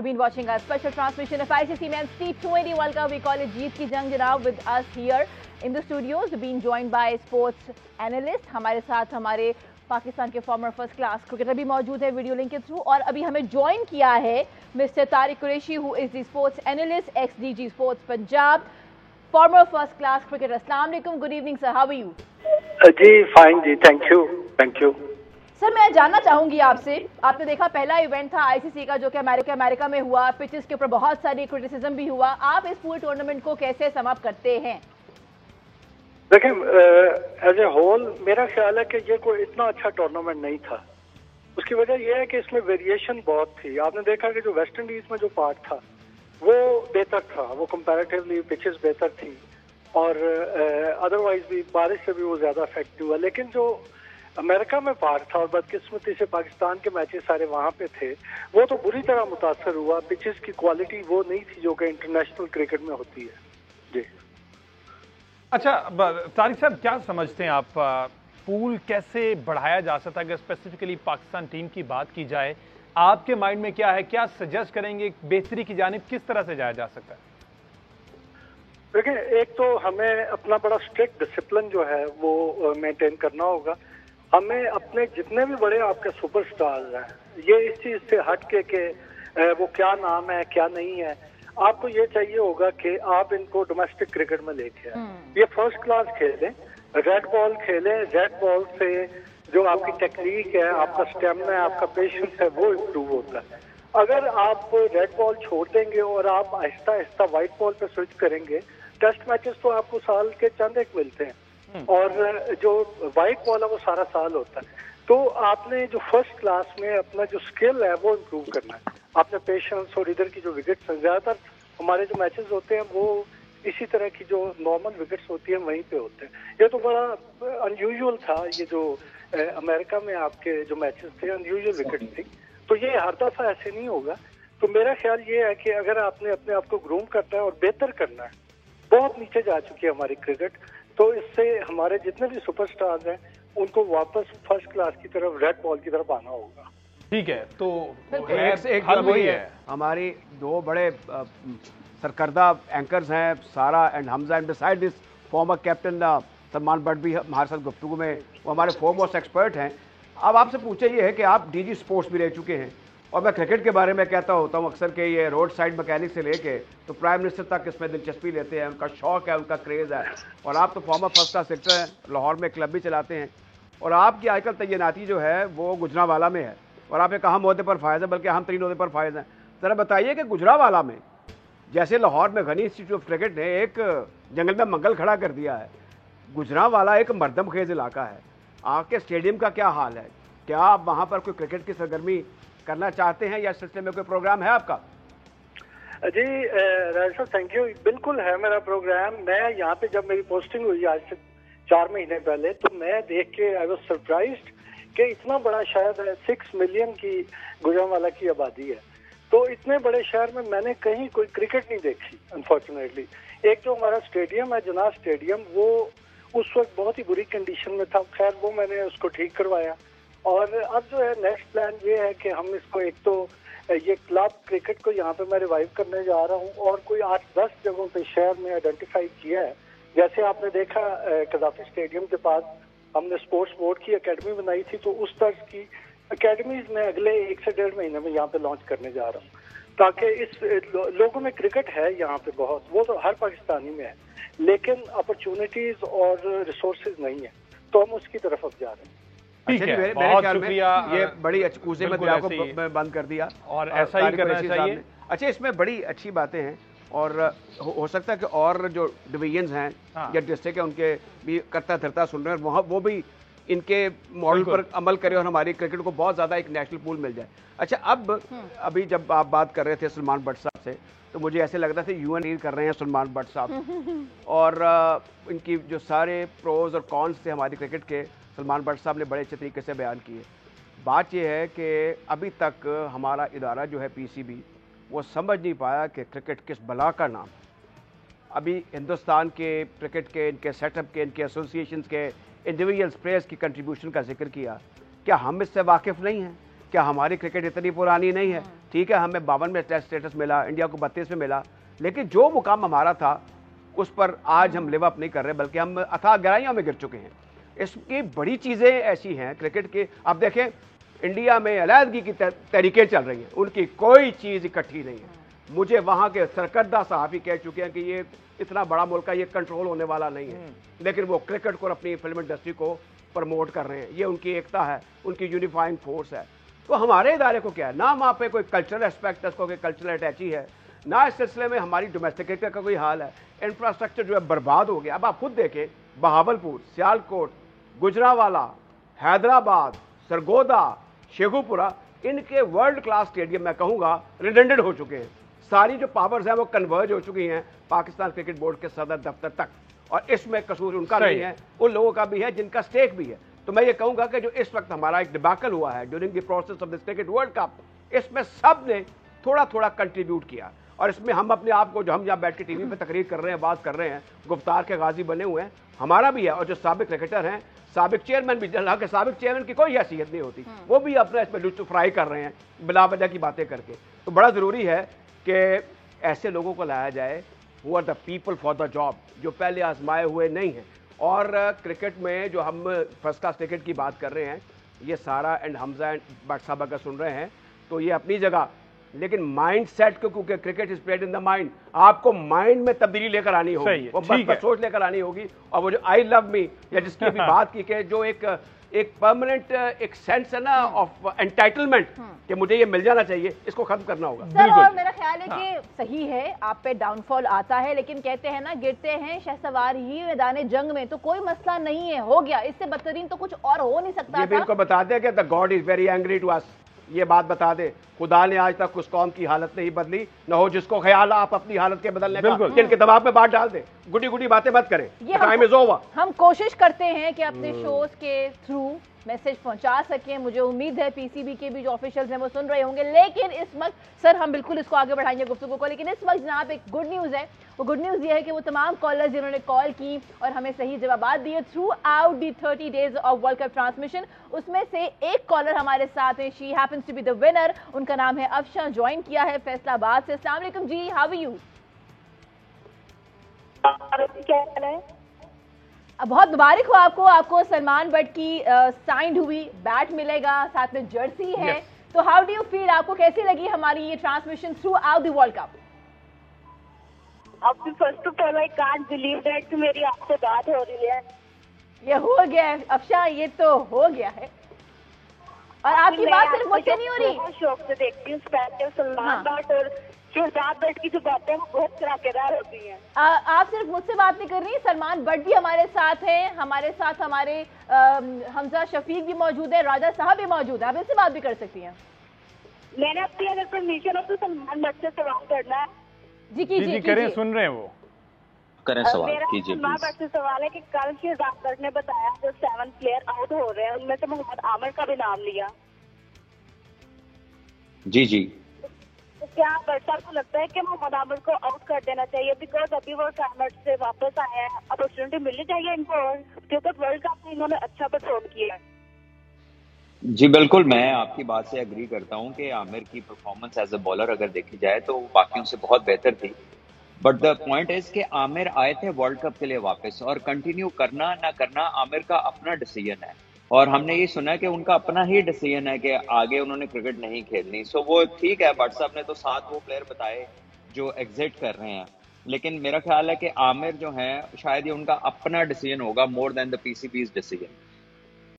been watching our special transmission of ICC Men's T20 World Cup. We call it Jeet Ki Jang Janab. With us here in the studios, being joined by sports analyst. हमारे साथ हमारे पाकिस्तान के farmer first class cricketer भी मौजूद है video link के through, और अभी हमें ज्वाइन किया है mister Tariq Qureshi, who is the sports analyst, ex DG sports Punjab, former first class cricketer. अस्सलाम वालेकुम, good evening sir, how are you? जी फाइन जी, थैंक यू. सर मैं जानना चाहूंगी आपसे, आपने देखा पहला इवेंट था आईसीसी का जो कि अमेरिका में हुआ, पिचेस के ऊपर बहुत सारी क्रिटिसिज्म भी हुआ. आप इस पूरे टूर्नामेंट को कैसे समाप्त करते हैं? देखिए, एज ए होल मेरा ख्याल है कि ये कोई इतना अच्छा टूर्नामेंट नहीं था. उसकी वजह यह है कि इसमें वेरिएशन बहुत थी. आपने देखा कि जो वेस्ट इंडीज में जो पार्ट था वो बेहतर था, वो कंपैरेटिवली पिचेस बेहतर थी, और अदरवाइज भी बारिश से भी वो ज़्यादा इफेक्ट हुआ. लेकिन जो अमेरिका में पार्ट था और बदकिस्मती से पाकिस्तान के मैचेस सारे वहाँ पे थे, वो तो बुरी तरह मुतासर हुआ. पिचेस की क्वालिटी वो नहीं थी जो कि इंटरनेशनल क्रिकेट में होती है. जी अच्छा तारिक साहब, क्या समझते हैं आप, पूल कैसे बढ़ाया जा सकता है? अगर स्पेसिफिकली पाकिस्तान टीम की बात की जाए, आपके माइंड में क्या है, क्या सजेस्ट करेंगे, बेहतरी की जानिब किस तरह से जाया जा सकता है? देखिए, एक तो हमें अपना बड़ा स्ट्रिक्ट डिसिप्लिन जो है वो मेंटेन करना होगा. हमें अपने जितने भी बड़े आपके सुपरस्टार्स हैं, ये इस चीज से हट के वो क्या नाम है क्या नहीं है, आपको ये चाहिए होगा कि आप इनको डोमेस्टिक क्रिकेट में लेके आए. ये फर्स्ट क्लास खेलें, रेड बॉल खेलें. रेड बॉल से जो आपकी टेक्निक है, आपका स्टेमिना है, आपका पेशेंस है, वो इम्प्रूव होता है. अगर आप रेड बॉल छोड़ देंगे और आप आहिस्ता आहिस्ता व्हाइट बॉल पे स्विच करेंगे, टेस्ट मैचेस तो आपको साल के चंद एक मिलते हैं, और जो व्हाइट बॉल है वो सारा साल होता है. तो आपने जो फर्स्ट क्लास में अपना जो स्किल है वो इम्प्रूव करना है. आपने पेशेंस और इधर की जो विकेट्स हैं, ज्यादातर हमारे जो मैचेस होते हैं वो इसी तरह की जो नॉर्मल विकेट्स होती हैं वहीं पे होते हैं. ये तो बड़ा अनयूजुअल था, ये जो अमेरिका में आपके जो मैचेस थे अनयूजुअल विकेट्स थी. तो ये हर दफा ऐसे नहीं होगा. तो मेरा ख्याल ये है कि अगर आपने अपने आप को ग्रूम करना है और बेहतर करना है, बहुत नीचे जा चुकी है हमारी क्रिकेट, तो इससे हमारे जितने भी सुपरस्टार्स हैं उनको वापस फर्स्ट क्लास की तरफ, रेड बॉल की तरफ आना होगा. ठीक है, तो एक हल वही है. हमारी दो बड़े सरकर्दा एंकर्स हैं, सारा and Hamza, and beside this former captain Salman but भी हमारे साथ गुफ्तगू में, वो हमारे फोरमोस्ट एक्सपर्ट हैं. अब आपसे पूछे ये है कि आप डीजी स्पोर्ट्स भी रह चुके हैं, और मैं क्रिकेट के बारे में कहता होता हूँ अक्सर कि ये रोड साइड मैकेनिक से लेके तो प्राइम मिनिस्टर तक इसमें दिलचस्पी लेते हैं, उनका शौक है, उनका क्रेज़ है. और आप तो फॉर्मर फर्स्ट क्लास सेक्टर हैं, लाहौर में क्लब भी चलाते हैं, और आपकी आजकल तैनाती जो है वो गुजरांवाला में है, और आप एक अहम ओहदे पर फायज है, बल्कि अहम तरीन ओहदे पर फायज हैं. ज़रा बताइए कि गुजरांवाला में, जैसे लाहौर में गनी इंस्टीट्यूट ऑफ क्रिकेट ने एक जंगल में मंगल खड़ा कर दिया है, गुजरांवाला एक मरदम खेज इलाका है. आपके स्टेडियम का क्या हाल है? क्या आप वहाँ पर कोई क्रिकेट की सरगर्मी करना चाहते हैं, या इस सिलसिले में कोई प्रोग्राम है आपका? जी राज साहब, थैंक यू. बिल्कुल है मेरा प्रोग्राम. मैं यहाँ पे जब मेरी पोस्टिंग हुई आज से 4 महीने पहले, तो मैं देख के आई वाज सरप्राइज्ड कि इतना बड़ा शहर है, 6 मिलियन की गुजरांवाला की आबादी है. तो इतने बड़े शहर में मैंने कहीं कोई क्रिकेट नहीं देखी अनफॉर्चुनेटली. एक जो हमारा स्टेडियम है, जनाब स्टेडियम, वो उस वक्त बहुत ही बुरी कंडीशन में था. खैर वो मैंने उसको ठीक करवाया, और अब जो है नेक्स्ट प्लान ये है कि हम इसको, एक तो ये क्लब क्रिकेट को यहाँ पे मैं रिवाइव करने जा रहा हूँ, और कोई 8-10 जगहों पे शहर में आइडेंटिफाई किया है. जैसे आपने देखा कदाफी स्टेडियम के पास हमने स्पोर्ट्स बोर्ड की एकेडमी बनाई थी, तो उस तर्ज की एकेडमीज में अगले 1 से 1.5 महीने में यहाँ पे लॉन्च करने जा रहा हूँ, ताकि इस लोगों में क्रिकेट है यहाँ पे बहुत, वो तो हर पाकिस्तानी में है, लेकिन अपॉर्चुनिटीज और रिसोर्सेज नहीं है, तो हम उसकी तरफ अब जा रहे हैं. ठीक है, मेरे बहुत ख्याल में शुक्रिया. ये बड़ी अचकूसे में आपको बंद कर दिया, और ऐसा ही करना चाहिए. अच्छा, इसमें बड़ी अच्छी बातें हैं, और हो सकता है कि और जो डिवीजन्स हैं या डिस्ट्रिक्ट है उनके भी करता धरता सुन रहे हैं, वहाँ वो भी इनके मॉडल पर अमल करें और हमारी क्रिकेट को बहुत ज़्यादा एक नेशनल पूल मिल जाए. अच्छा, अब अभी जब आप बात कर रहे थे सलमान बट साहब से, तो मुझे ऐसे लग रहा था यूएन रीड कर रहे हैं सलमान बट साहब, और इनकी जो सारे प्रोज और कॉन्स थे हमारी क्रिकेट के, सलमान बट साहब ने बड़े अच्छे तरीके से बयान किए. बात यह है कि अभी तक हमारा इदारा जो है पीसीबी, वो समझ नहीं पाया कि क्रिकेट किस बला का नाम. अभी हिंदुस्तान के क्रिकेट के, इनके सेटअप के, इनके एसोसिएशंस के, इंडिविजुअल प्लेयर्स की कंट्रीब्यूशन का जिक्र किया. क्या हम इससे वाकिफ़ नहीं हैं? क्या हमारी क्रिकेट इतनी पुरानी नहीं है? ठीक ठीक है, हमें 52 में टेस्ट स्टेटस मिला, इंडिया को 32 में मिला, लेकिन जो मुकाम हमारा था उस पर आज हम लिव अप नहीं कर रहे, बल्कि हम अथाह गहराइयों में गिर चुके हैं। इसकी बड़ी चीज़ें ऐसी हैं क्रिकेट के, आप देखें इंडिया में अलहदगी की तहरीकें चल रही हैं, उनकी कोई चीज़ इकट्ठी नहीं है। मुझे वहाँ के सरकर्दा साहब ही कह चुके हैं कि ये इतना बड़ा मुल्क है, ये कंट्रोल होने वाला नहीं है, लेकिन वो क्रिकेट को अपनी फिल्म इंडस्ट्री को प्रमोट कर रहे हैं। ये उनकी एकता है, उनकी यूनिफाइंग फोर्स है। तो हमारे इदारे को क्या है, ना वहाँ पे कोई कल्चरल एस्पेक्ट है, उसको कोई कल्चरल अटैची है, ना इस सिलसिले में हमारी डोमेस्टिक क्रिकेट का कोई हाल है। इंफ्रास्ट्रक्चर जो है बर्बाद हो गया। अब आप खुद देखें, बहावलपुर, सियालकोट, गुजरांवाला, हैदराबाद, सरगोदा, शेखुपुरा, इनके वर्ल्ड क्लास स्टेडियम मैं कहूँगा रिडेंडेंट हो चुके हैं। सारी जो पावर्स हैं वो कन्वर्ज हो चुकी हैं पाकिस्तान क्रिकेट बोर्ड के सदर दफ्तर तक, और इसमें कसूर उनका नहीं है, उन लोगों का भी है जिनका स्टेक भी है। तो मैं ये कहूँगा कि जो इस वक्त हमारा एक डिबाकल हुआ है during the process of this cricket world cup, इसमें सब ने थोड़ा थोड़ा कंट्रीब्यूट किया, और इसमें हम अपने आप को, जो हम यहाँ बैठ के टीवी पे तकरीर कर रहे हैं, बात कर रहे हैं, गुफ्तार के गाजी बने हुए हैं, हमारा भी है। और जो साबिक क्रिकेटर हैं, साबिक चेयरमैन भी, हालांकि साबिक चेयरमैन की कोई हैसियत नहीं होती, वो भी अपना इसमें लुत्फ फ्राई कर रहे हैं बिला वजह की बातें करके। तो बड़ा ज़रूरी है कि ऐसे लोगों को लाया जाए who are the people for the job, जो पहले आजमाए हुए नहीं हैं। और क्रिकेट में जो हम फर्स्ट क्लास क्रिकेट की बात कर रहे हैं, ये सारा एंड हमजा एंड भट्ट साहब अगर सुन रहे हैं तो ये अपनी जगह, लेकिन माइंड सेट को, क्योंकि cricket is played in the mind, आपको माइंड में तब्दीली लेकर आनी होगी, वो बस सोच लेकर आनी होगी। और वो जो आई लव मी या जिसकी अभी बात की कि जो एक परमानेंट एक सेंस है ना ऑफ एंटाइटलमेंट कि मुझे ये मिल जाना चाहिए, इसको खत्म करना होगा। सर, और मेरा ख्याल है कि सही है, आप पे डाउनफॉल आता है, लेकिन कहते हैं ना, गिरते हैं शहसवार ही मैदान जंग में, तो कोई मसला नहीं है, हो गया, इससे बदतरीन तो कुछ और हो नहीं सकता। ये भी इनको बता दे कि the god is very angry to us, ये बात बता दे, खुदा ने आज तक उस कौम की हालत नहीं बदली, न हो जिसको ख्याल आप अपनी हालत के बदलने का, जिनके दबाव में बात डाल दे, गुडी गुडी बातें मत करें, टाइम इज ओवर। हम कोशिश करते हैं कि अपने शोज के थ्रू मैसेज पहुंचा सकें। मुझे उम्मीद है पीसीबी के भी जो ऑफिशियल्स हैं वो सुन रहे होंगे, लेकिन इस वक्त सर हम बिल्कुल इसको आगे बढ़ाएंगे गुफ्तगू को, लेकिन इस वक्त जनाब एक गुड न्यूज़ है। वो गुड न्यूज़ ये है कि वो तमाम कॉलर्स जिन्होंने कॉल की और हमें सही जवाब दिए throughout the 30 days of world cup transmission, उसमें से एक कॉलर हमारे साथ है, she happens to be the winner, उनका नाम है अफशा, ज्वाइन किया है फैसलाबाद से। अस्सलाम वालेकुम जी, हाउ आर यू? क्या हाल है? बहुत मुबारक हो आपको सलमान बट की साइंड हुई बैट मिलेगा, साथ में जर्सी है। तो हाउ डू यू फील, आपको कैसी लगी हमारी ये transmission throughout the world cup? अब first of all I can't believe that मेरी आपसे बात हो रही है। ये हो गया है अफशा, ये तो हो गया है। और आपकी बात सिर्फ मुझसे नहीं हो रही, शौक से देखती हूँ स्पेशल सलमान बट और शहजाद बट की जो बातें हैं वो बहुत कराकेदार होती हैं। आप सिर्फ मुझसे बात नहीं कर रही, सलमान बट भी हमारे साथ हैं, हमारे साथ हमारे हमजा शफीक भी मौजूद है, राजा साहब भी मौजूद है, आप इनसे बात भी कर सकती हैं। मैंने अपनी अगर परमिशन हो तो सलमान बट से सवाल करना है। जी कीजिए, करें, सुन रहे हैं वो, करें सवाल कीजिए। सलमान बट से सवाल है कि कल शहजाद बट ने बताया जो 7 प्लेयर आउट हो रहे हैं उनमें से मोहम्मद आमिर का भी नाम लिया। जी, तो क्या बट साहब को लगता है कि मोहम्मद आमिर को आउट कर देना चाहिए, बिकॉज अभी वो टूर्नामेंट से वापस आए हैं, अपॉर्चुनिटी मिलनी चाहिए इनको, और क्योंकि वर्ल्ड कप में इन्होंने अच्छा परफॉर्म किया है। जी बिल्कुल, मैं आपकी बात से एग्री करता हूं कि आमिर की परफॉर्मेंस एज ए बॉलर अगर देखी जाए तो बाकियों से बहुत बेहतर थी, बट द पॉइंट इज कि आमिर आए थे वर्ल्ड कप के लिए वापस, और कंटिन्यू करना ना करना आमिर का अपना डिसीजन है, और हमने ये सुना है कि उनका अपना ही डिसीजन है कि आगे उन्होंने क्रिकेट नहीं खेलनी। सो वो ठीक है, भट्ट साहब ने तो 7 वो प्लेयर बताए जो एग्जिट कर रहे हैं, लेकिन मेरा ख्याल है कि आमिर जो है शायद ये उनका अपना डिसीजन होगा more than the PCBs decision.